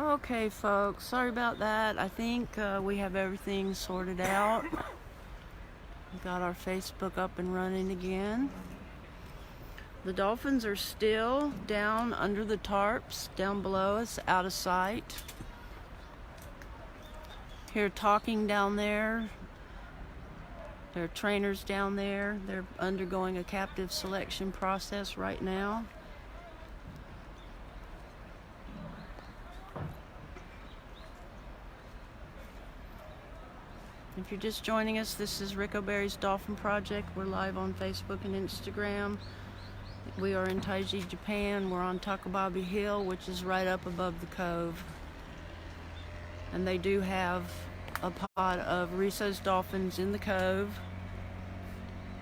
Okay, folks, sorry about that. I think we have everything sorted out. We got our Facebook up and running again. The dolphins are still down under the tarps, down below us, out of sight. Here talking down there. There are trainers down there. They're undergoing a captive selection process right now. If you're just joining us, this is Rico Berry's Dolphin Project. We're live on Facebook and Instagram. We are in Taiji, Japan. We're on Takababi Hill, which is right up above the Cove. And they do have a pod of Risso's dolphins in the Cove.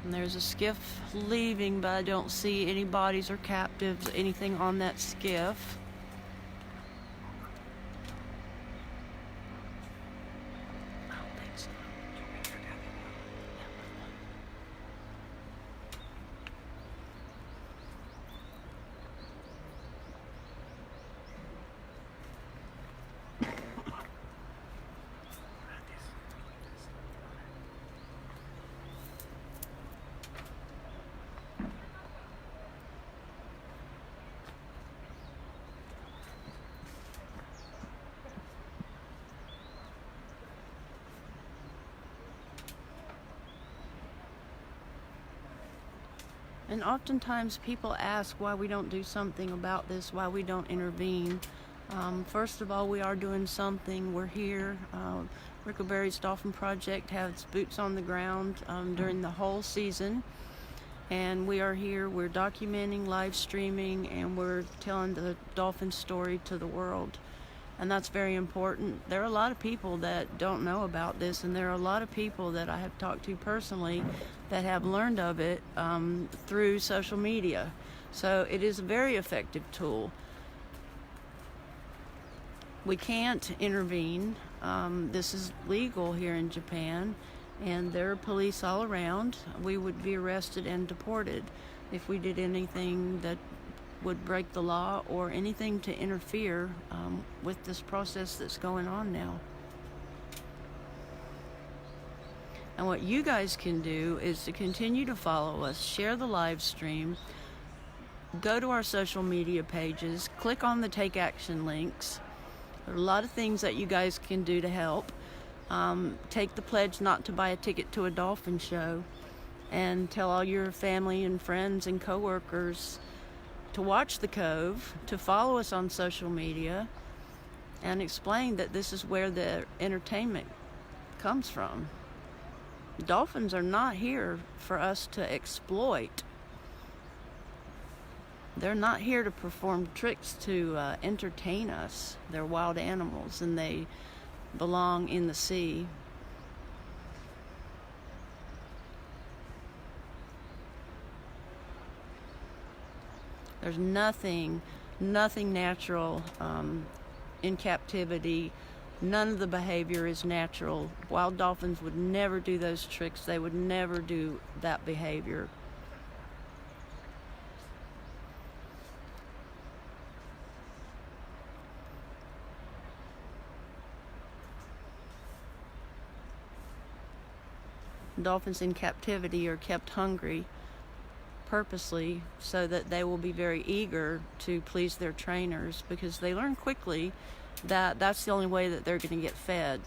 And there's a skiff leaving, but I don't see any bodies or captives, anything on that skiff. And oftentimes people ask why we don't do something about this, why we don't intervene. First of all, we are doing something. We're here. Rico Berry's Dolphin Project has boots on the ground during the whole season. And we are here. We're documenting, live streaming, and we're telling the dolphin story to the world. And that's very important. There are a lot of people that don't know about this, and there are a lot of people that I have talked to personally that have learned of it through social media. So it is a very effective tool. We can't intervene. This is legal here in Japan, and there are police all around. We would be arrested and deported if we did anything that would break the law or anything to interfere with this process that's going on now. And what you guys can do is to continue to follow us, share the live stream, go to our social media pages, click on the Take Action links. There are a lot of things that you guys can do to help. Take the pledge not to buy a ticket to a dolphin show, and tell all your family and friends and coworkers to watch the Cove, to follow us on social media, and explain that this is where the entertainment comes from. Dolphins are not here for us to exploit. They're not here to perform tricks to entertain us. They're wild animals, and they belong in the sea. There's nothing natural in captivity. None of the behavior is natural. Wild dolphins would never do those tricks. They would never do that behavior. Dolphins in captivity are kept hungry purposely so that they will be very eager to please their trainers, because they learn quickly that that's the only way that they're going to get fed.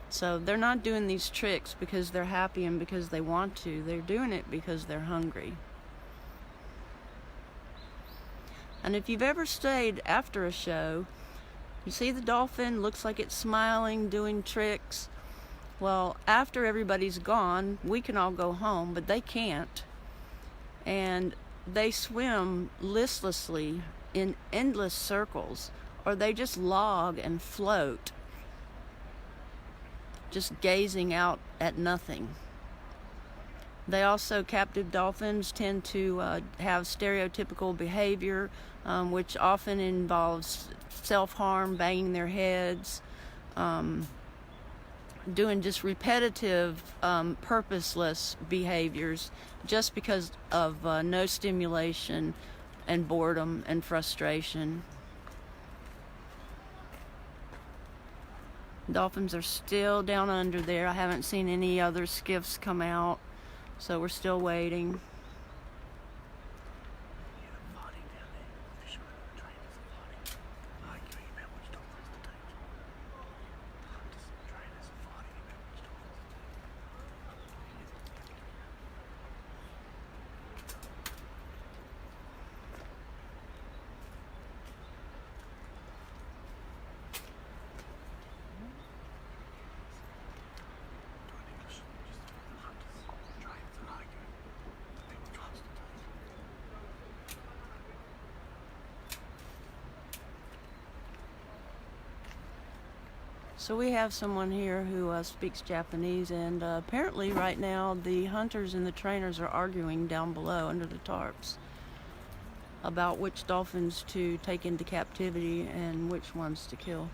So they're not doing these tricks because they're happy and because they want to. They're doing it because they're hungry. And if you've ever stayed after a show, you see the dolphin, looks like it's smiling, doing tricks. Well, after everybody's gone, we can all go home, but they can't. And they swim listlessly in endless circles, or they just log and float, just gazing out at nothing. They also, captive dolphins tend to have stereotypical behavior, which often involves self-harm, banging their heads, doing just repetitive, purposeless behaviors just because of no stimulation and boredom and frustration. Dolphins are still down under there. I haven't seen any other skiffs come out, so we're still waiting. So we have someone here who speaks Japanese, and apparently right now the hunters and the trainers are arguing down below under the tarps about which dolphins to take into captivity and which ones to kill.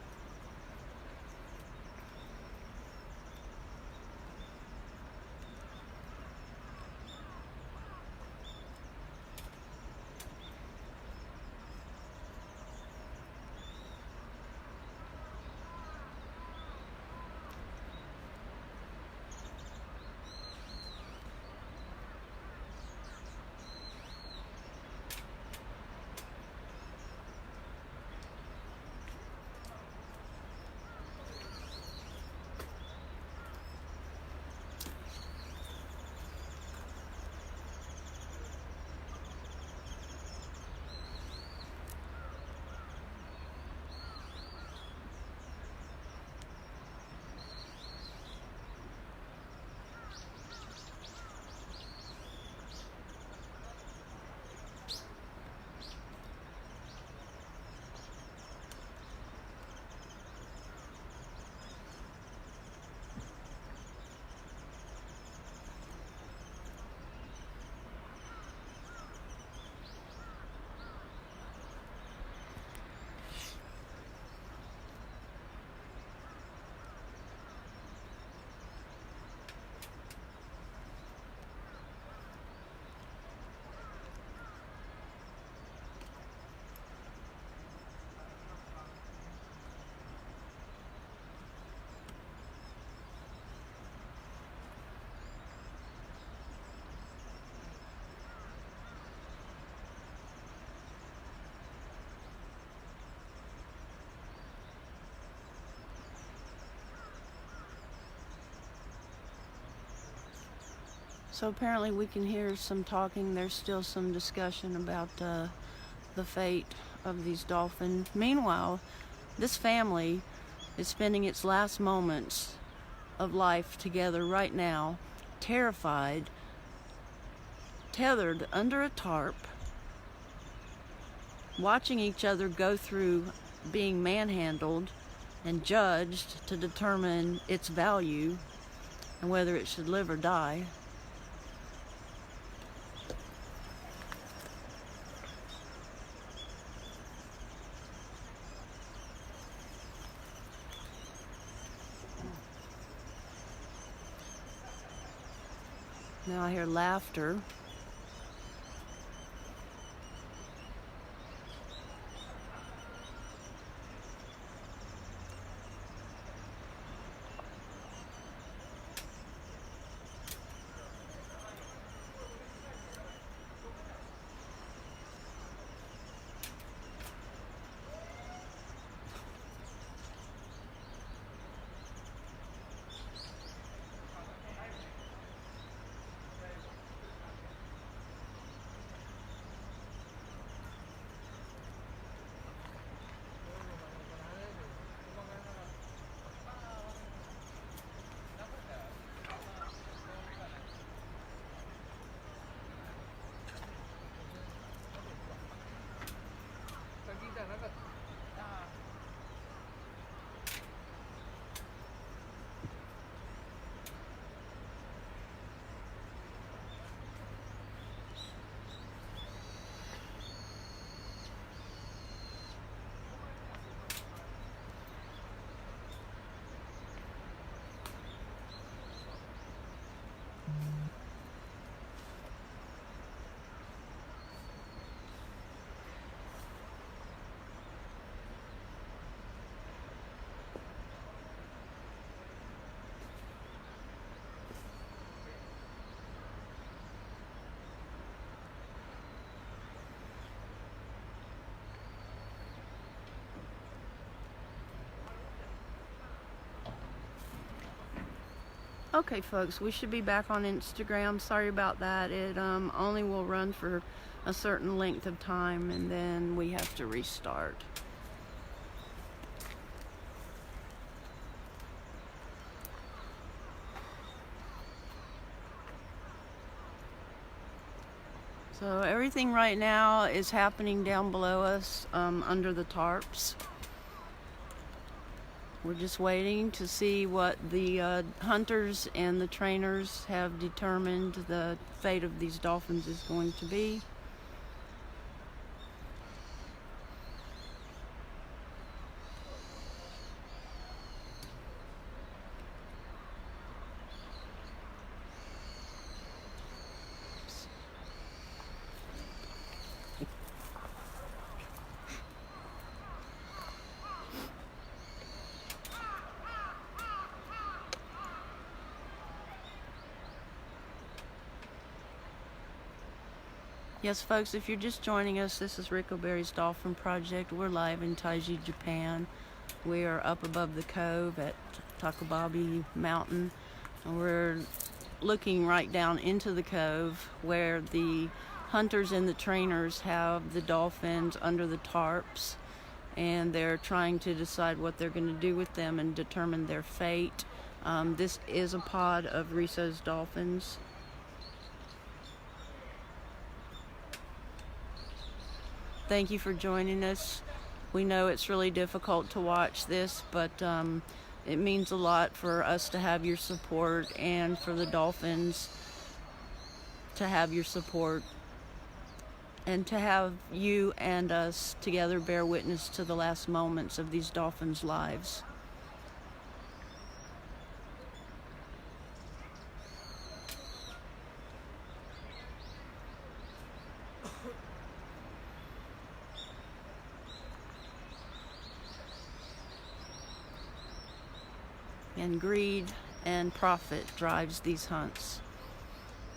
So apparently we can hear some talking. There's still some discussion about the fate of these dolphins. Meanwhile, this family is spending its last moments of life together right now, terrified, tethered under a tarp, watching each other go through being manhandled and judged to determine its value and whether it should live or die. Now I hear laughter. Okay, folks, we should be back on Instagram. Sorry about that. It only will run for a certain length of time, and then we have to restart. So everything right now is happening down below us, under the tarps. We're just waiting to see what the hunters and the trainers have determined the fate of these dolphins is going to be. Yes, folks, if you're just joining us, this is Rico Berry's Dolphin Project. We're live in Taiji, Japan. We are up above the Cove at Takababi Mountain. And we're looking right down into the cove where the hunters and the trainers have the dolphins under the tarps, and they're trying to decide what they're going to do with them and determine their fate. This is a pod of Risso's dolphins. Thank you for joining us. We know it's really difficult to watch this, but it means a lot for us to have your support and for the dolphins to have your support and to have you and us together bear witness to the last moments of these dolphins' lives. And greed and profit drives these hunts.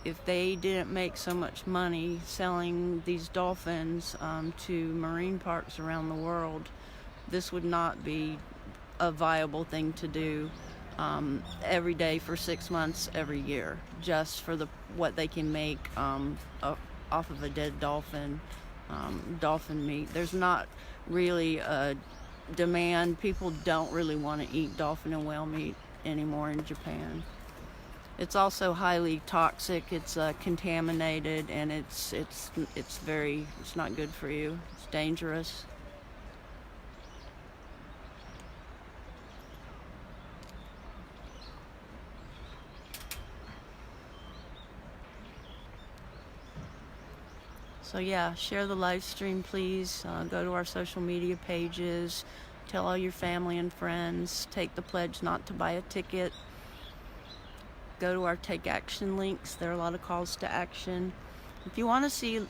If they didn't make so much money selling these dolphins to marine parks around the world, this would not be a viable thing to do every day for 6 months every year, just for what they can make off of a dead dolphin, dolphin meat. There's not really a demand. People don't really want to eat dolphin and whale meat anymore in Japan. It's also highly toxic. It's contaminated, and it's not good for you. It's dangerous. So yeah, share the live stream, please. Go to our social media pages. Tell all your family and friends. Take the pledge not to buy a ticket. Go to our Take Action links. There are a lot of calls to action. If you want to see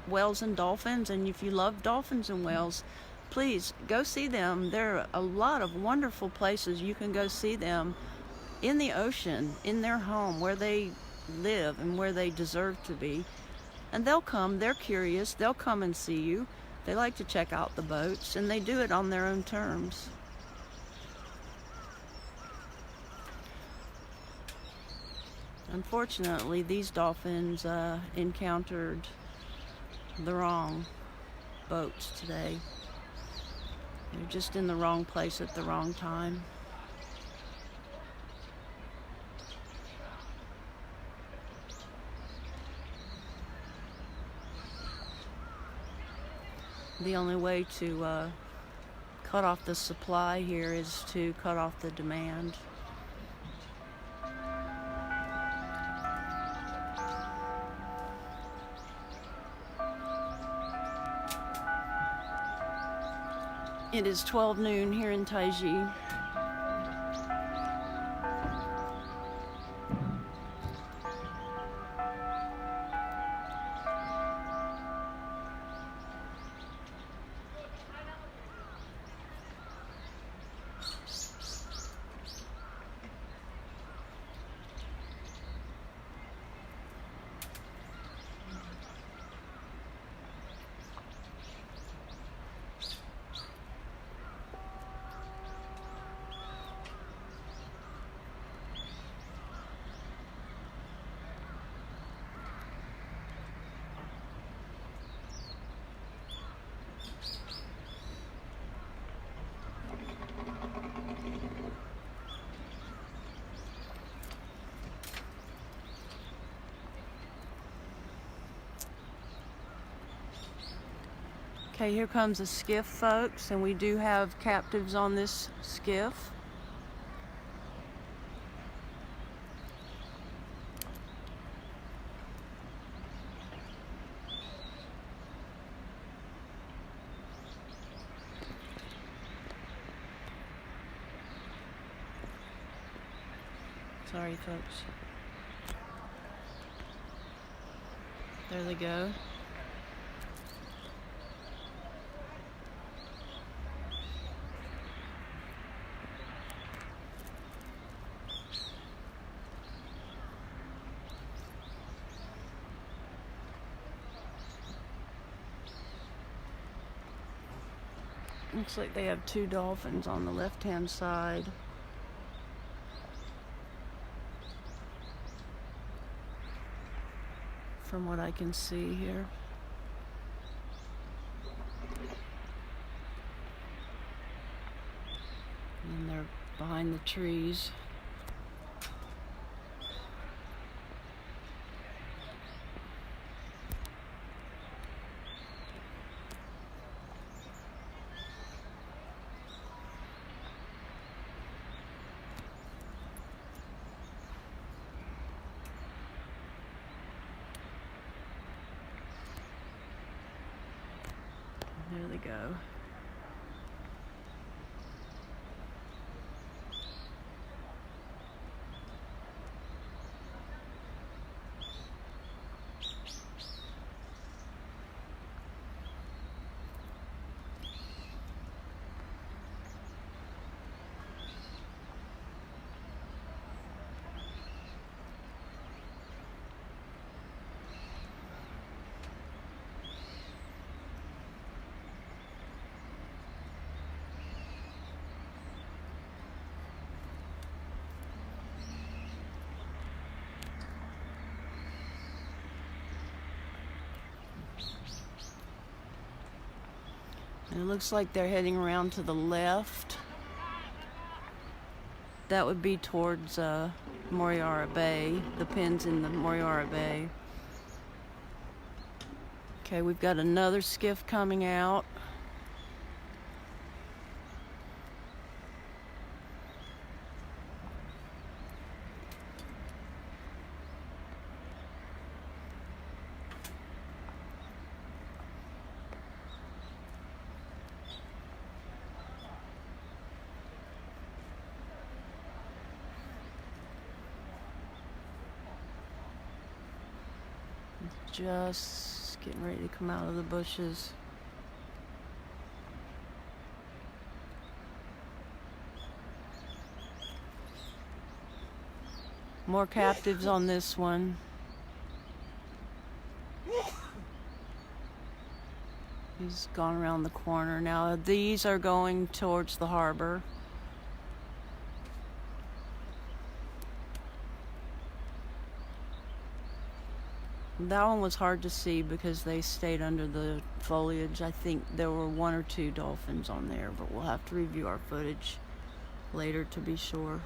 whales and dolphins, and if you love dolphins and whales, please go see them. There are a lot of wonderful places you can go see them in the ocean, in their home, where they live and where they deserve to be. And they'll come. They're curious. They'll come and see you. They like to check out the boats, and they do it on their own terms. Unfortunately, these dolphins encountered the wrong boats today. They're just in the wrong place at the wrong time. The only way to cut off the supply here is to cut off the demand. It is 12 noon here in Taiji. Okay, here comes a skiff, folks, and we do have captives on this skiff. Sorry, folks. There they go. Looks like they have 2 dolphins on the left-hand side. From what I can see here. And they're behind the trees. There they go. It looks like they're heading around to the left. That would be towards Moriara Bay, the pens in the Moriara Bay. Okay, we've got another skiff coming out. Just getting ready to come out of the bushes. More captives on this one. He's gone around the corner. Now these are going towards the harbor. That one was hard to see because they stayed under the foliage. I think there were 1 or 2 dolphins on there, but we'll have to review our footage later to be sure.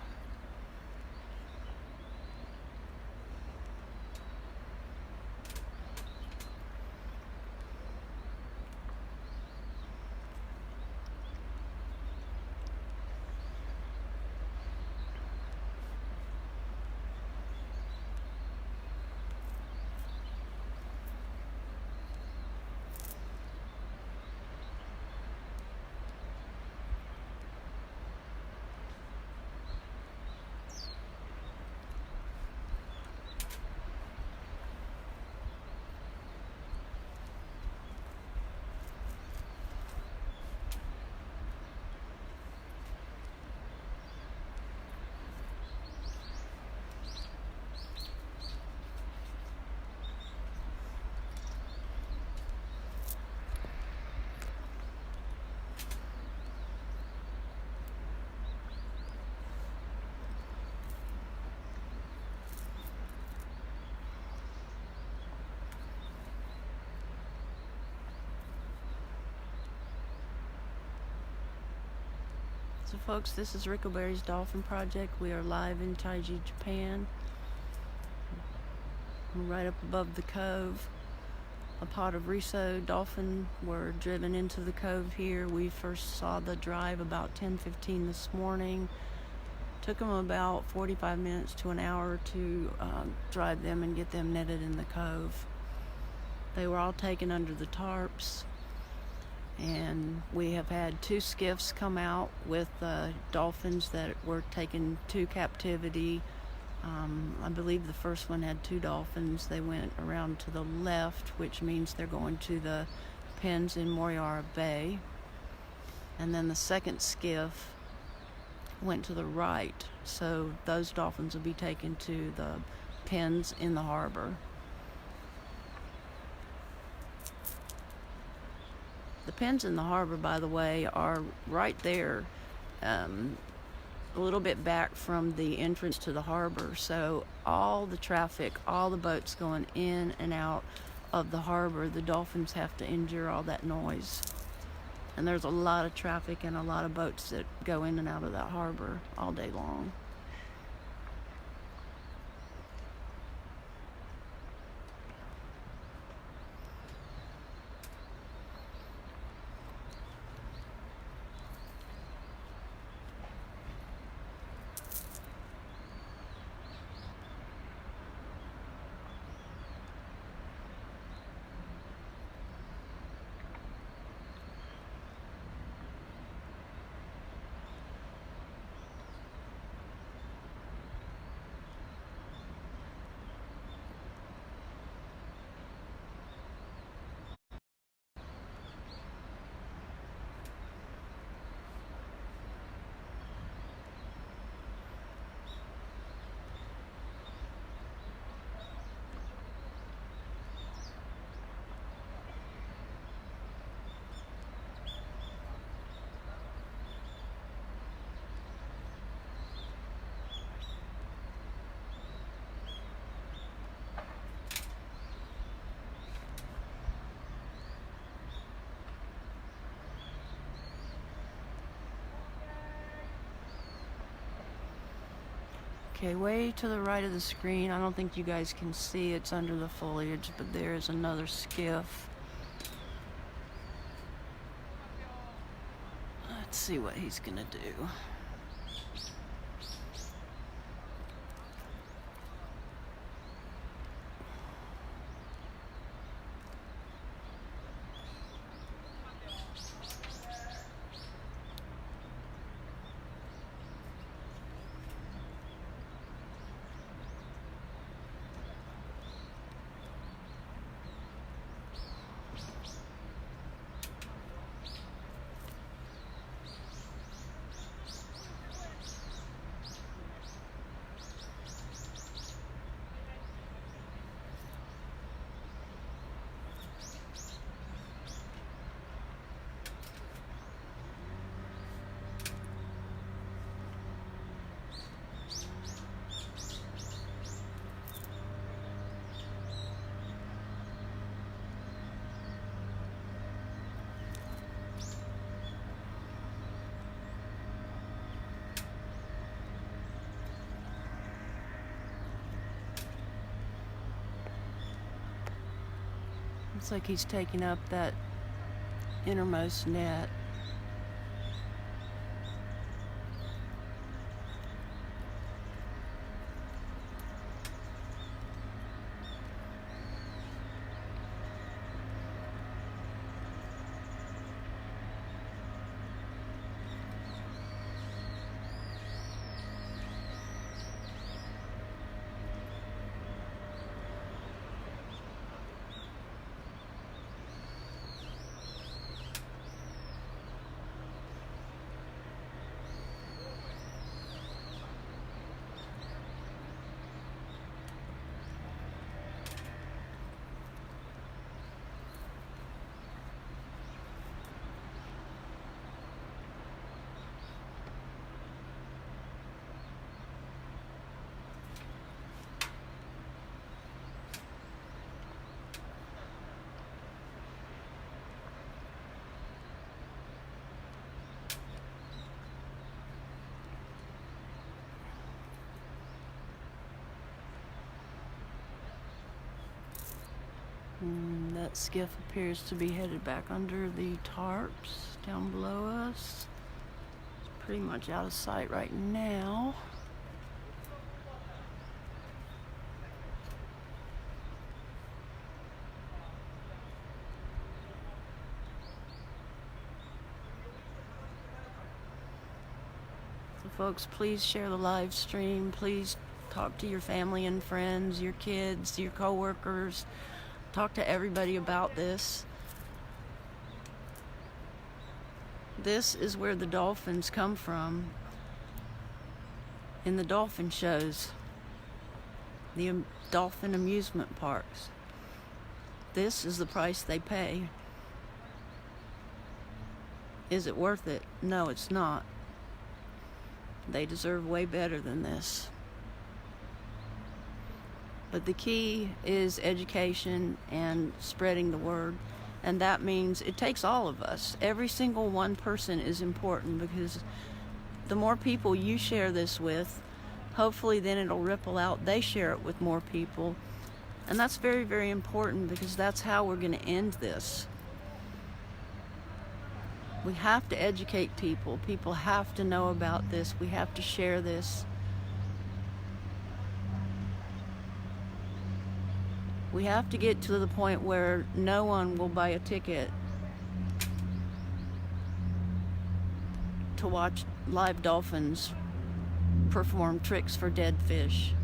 So folks, this is Rickleberry's Dolphin Project. We are live in Taiji, Japan. We're right up above the Cove. a pod of Risso dolphin were driven into the cove here. We first saw the drive about 10:15 this morning. Took them about 45 minutes to an hour to drive them and get them netted in the cove. They were all taken under the tarps, and we have had 2 skiffs come out with dolphins that were taken to captivity. I believe the first one had 2 dolphins. They went around to the left, which means they're going to the pens in Moriara Bay. And then the second skiff went to the right, so those dolphins will be taken to the pens in the harbor. The pens in the harbor, by the way, are right there, a little bit back from the entrance to the harbor, so all the traffic, all the boats going in and out of the harbor, the dolphins have to endure all that noise. And there's a lot of traffic and a lot of boats that go in and out of that harbor all day long. Okay, way to the right of the screen, I don't think you guys can see, it's under the foliage, but there is another skiff. Let's see what he's gonna do. Looks like he's taking up that innermost net. That skiff appears to be headed back under the tarps down below us. It's pretty much out of sight right now. So folks, please share the live stream. Please talk to your family and friends, your kids, your coworkers. Talk to everybody about this. This is where the dolphins come from in the dolphin shows, the dolphin amusement parks. This is the price they pay. Is it worth it? No, it's not. They deserve way better than this. But the key is education and spreading the word. And that means it takes all of us. Every single one person is important, because the more people you share this with, hopefully then it'll ripple out. They share it with more people. And that's very, very important, because that's how we're going to end this. We have to educate people. People have to know about this. We have to share this. We have to get to the point where no one will buy a ticket to watch live dolphins perform tricks for dead fish.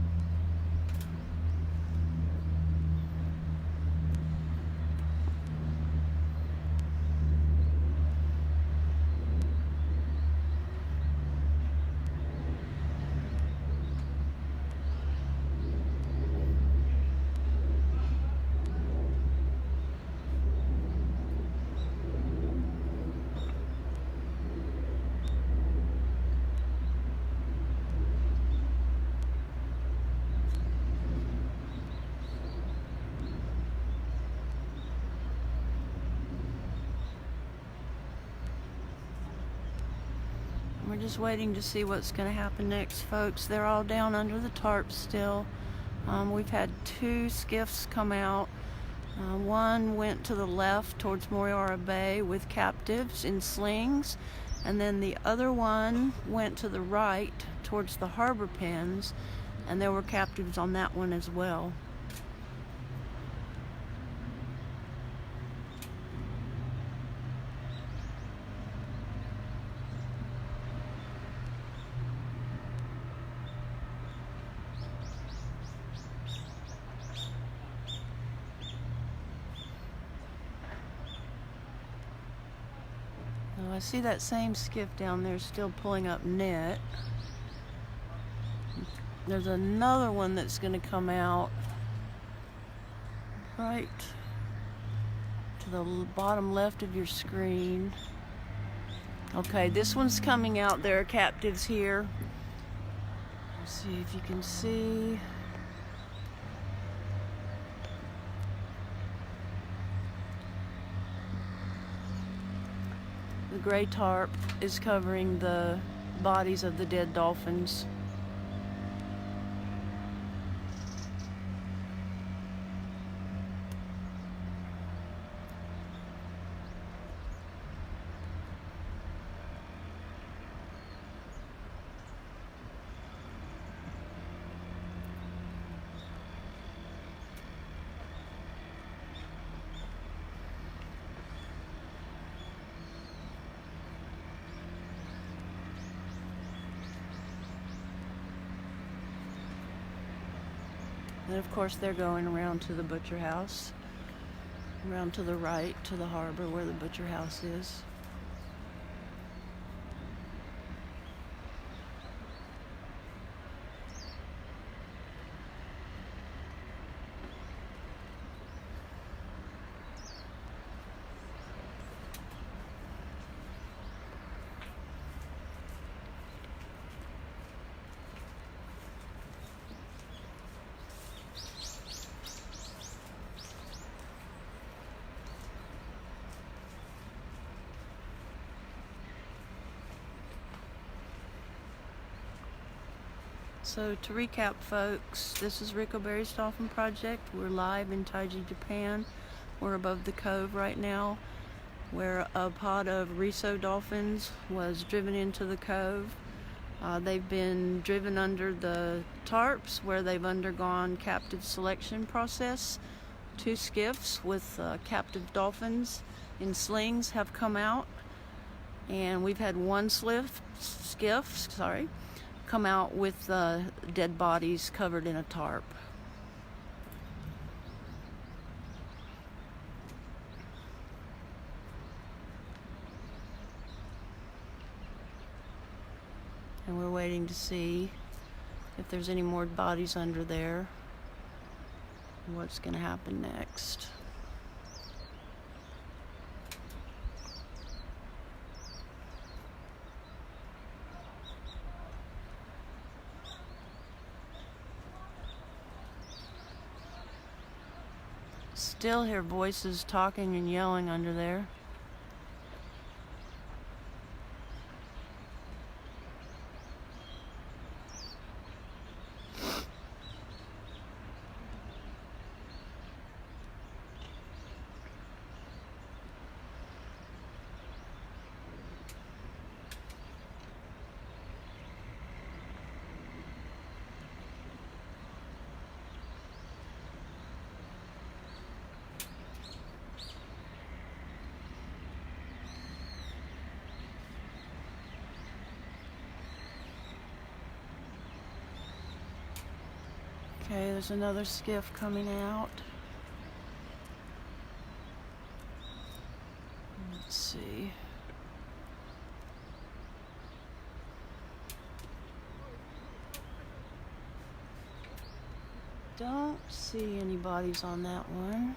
We're just waiting to see what's going to happen next, folks. They're all down under the tarp still. We've had 2 skiffs come out. One went to the left towards Moriara Bay with captives in slings, and then the other one went to the right towards the harbor pens, and there were captives on that one as well. I see that same skiff down there still pulling up net. There's another one that's going to come out right to the bottom left of your screen. Okay, this one's coming out. There are captives here. Let's see if you can see. The gray tarp is covering the bodies of the dead dolphins. And of course they're going around to the butcher house, around to the right to the harbor where the butcher house is. So to recap, folks, this is Rico Berry's Dolphin Project. We're live in Taiji, Japan. We're above the Cove right now, where a pod of Risso dolphins was driven into the Cove. They've been driven under the tarps where they've undergone captive selection process. 2 skiffs with captive dolphins in slings have come out, and we've had 1 skiff come out with dead bodies covered in a tarp. And we're waiting to see if there's any more bodies under there, and what's going to happen next. Still hear voices talking and yelling under there. Okay, there's another skiff coming out. Let's see. Don't see any bodies on that one.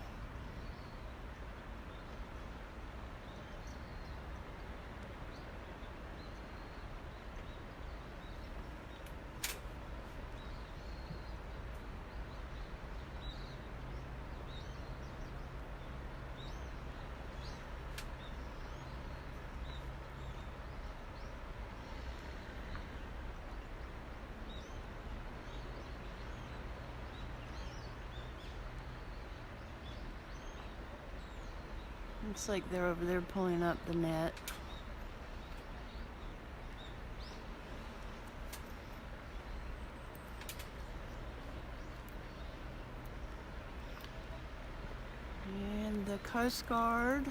Looks like they're over there pulling up the net. And the Coast Guard,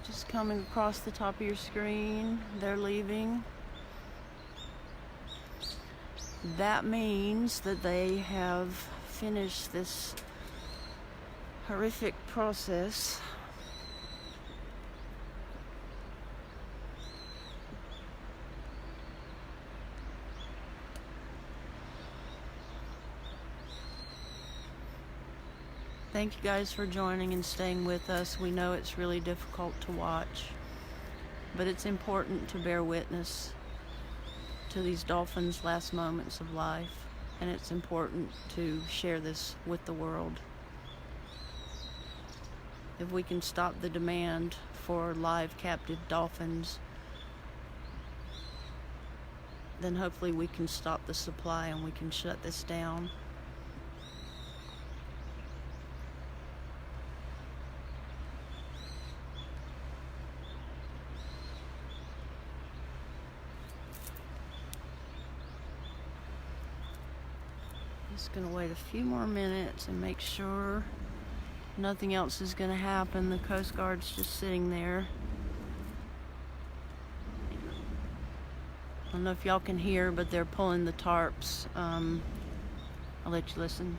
just coming across the top of your screen, they're leaving. That means that they have finished this horrific process. Thank you guys for joining and staying with us. We know it's really difficult to watch, but it's important to bear witness to these dolphins' last moments of life, and it's important to share this with the world. If we can stop the demand for live captive dolphins, then hopefully we can stop the supply and we can shut this down. Just gonna wait a few more minutes and make sure nothing else is gonna happen. The Coast Guard's just sitting there. I don't know if y'all can hear, but they're pulling the tarps. I'll let you listen.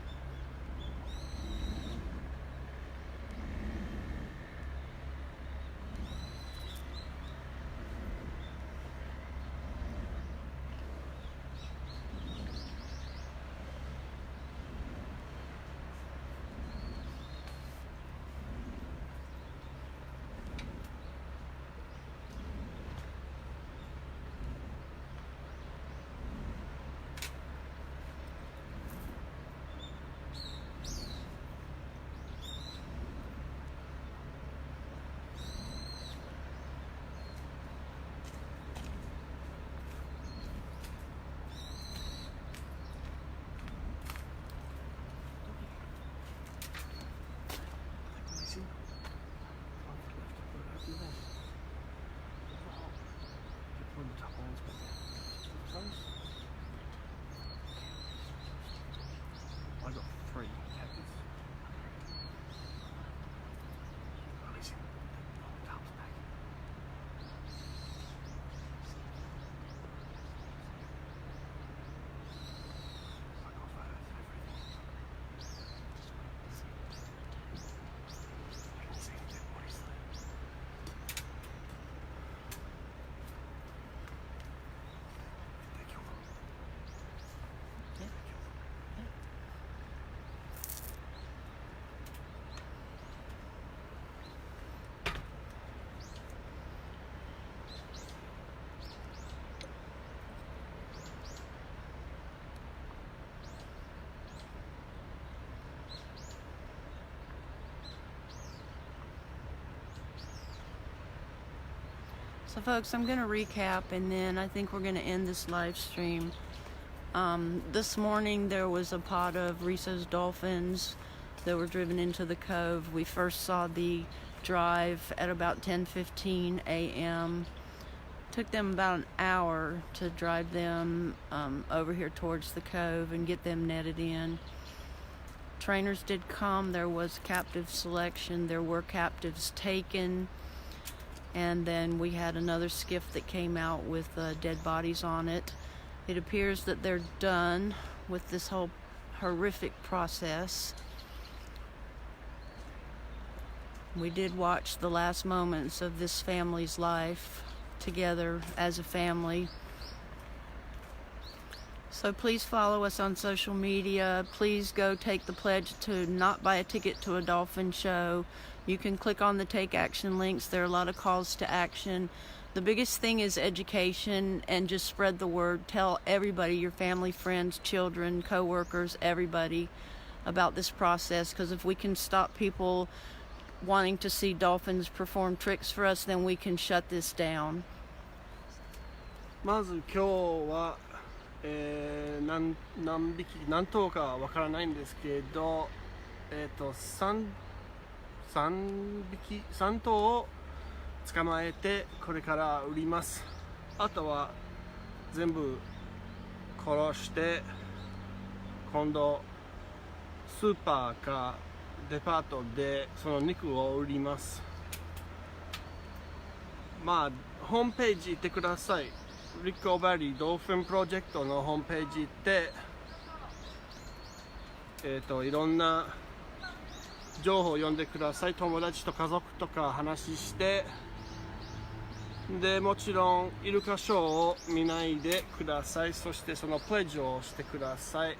So folks, I'm going to recap and then I think we're going to end this live stream. This morning there was a pod of Risso's dolphins that were driven into the cove. We first saw the drive at about 10:15 a.m. Took them about an hour to drive them over here towards the cove and get them netted in. Trainers did come. There was captive selection. There were captives taken. And then we had another skiff that came out with dead bodies on it. It appears that they're done with this whole horrific process. We did watch the last moments of this family's life together as a family. So please follow us on social media. Please go take the pledge to not buy a ticket to a dolphin show. You can click on the take action links. There are a lot of calls to action. The biggest thing is education and just spread the word. Tell everybody, your family, friends, children, co-workers, everybody about this process, because if we can stop people wanting to see dolphins perform tricks for us, then we can shut this down. まず今日は、何匹何頭かわからないんですけど、3頭を捕まえてこれから売ります。あとは全部殺して今度スーパーかデパートでその肉を売ります。まあホームページ行ってください。リコバリードルフィンプロジェクトのホームページ行って、いろんな情報を読んでください。友達と家族とか話して、でもちろんイルカショーを見ないでください。そしてそのプレッジをしてください。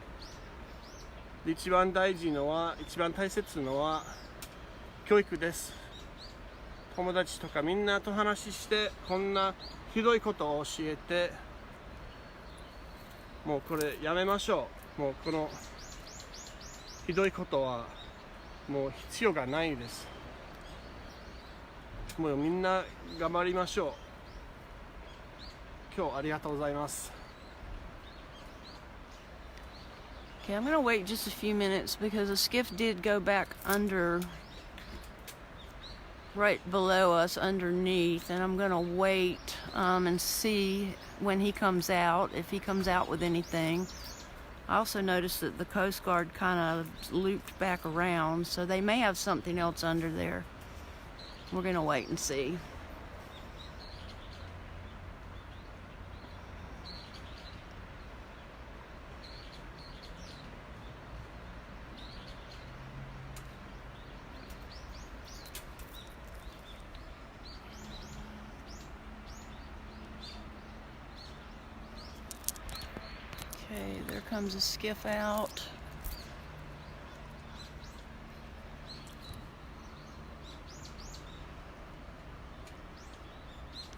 で一番大切のは教育です。友達とかみんなと話して、こんなひどいことを教えて、もうこれやめましょう。もうこのひどいことはもう必要がないです。もうみんな頑張りましょう。今日ありがとうございます。Okay, I'm going to wait just a few minutes because the skiff did go back under, right below us, underneath, and I'm going to wait and see when he comes out, if he comes out with anything. I also noticed that the Coast Guard kind of looped back around, so they may have something else under there. We're going to wait and see. Okay, there comes a skiff out.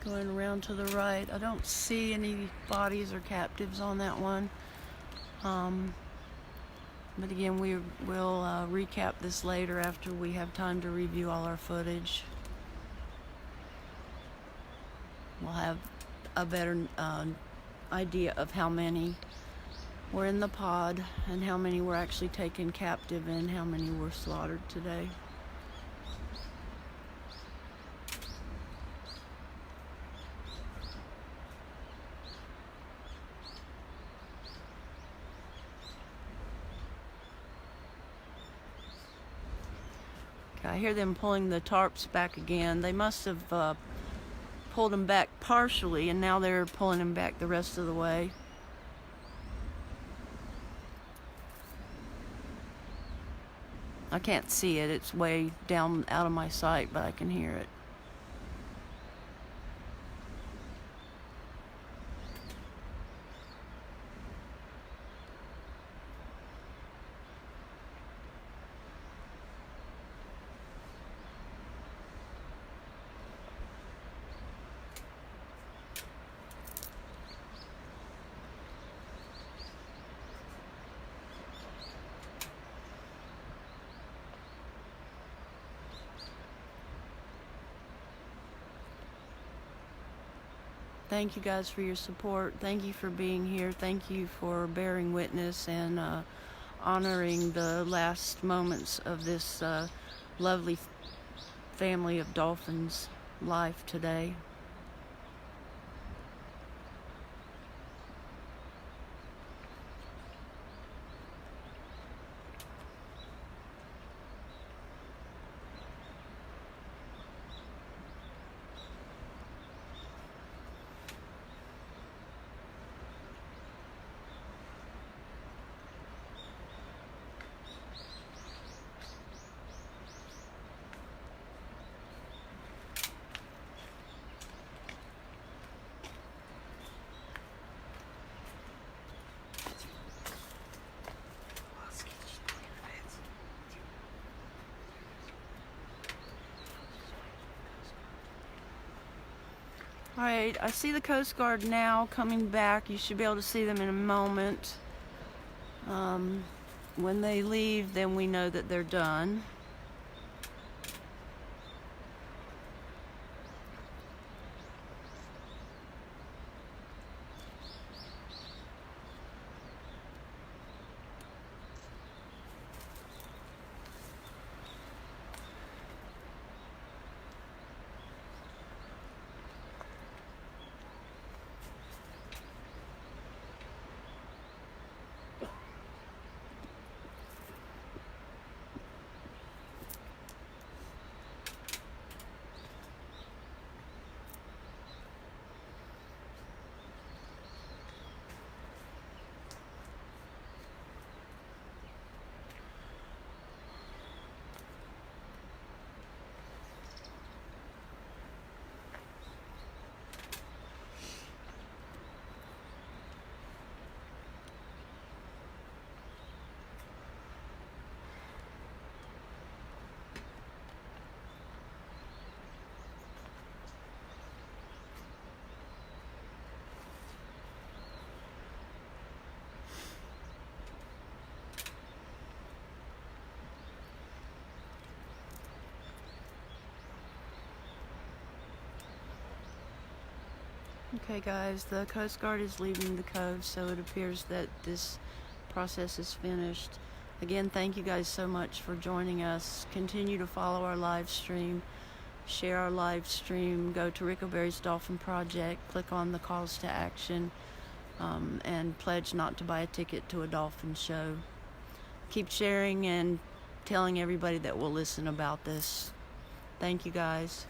Going around to the right. I don't see any bodies or captives on that one. But again, we will recap this later after we have time to review all our footage. We'll have a better idea of how many were in the pod and how many were actually taken captive and how many were slaughtered today. I hear them pulling the tarps back again. They must have pulled them back partially, and now they're pulling them back the rest of the way. I can't see it. It's way down out of my sight, but I can hear it. Thank you guys for your support. Thank you for being here. Thank you for bearing witness and honoring the last moments of this lovely family of dolphins' life today. All right, I see the Coast Guard now coming back. You should be able to see them in a moment. When they leave, then we know that they're done. Okay guys, the Coast Guard is leaving the Cove, so it appears that this process is finished. Again, thank you guys so much for joining us. Continue to follow our live stream, share our live stream, go to Rickleberry's Dolphin Project, click on the calls to action, and pledge not to buy a ticket to a dolphin show. Keep sharing and telling everybody that will listen about this. Thank you guys.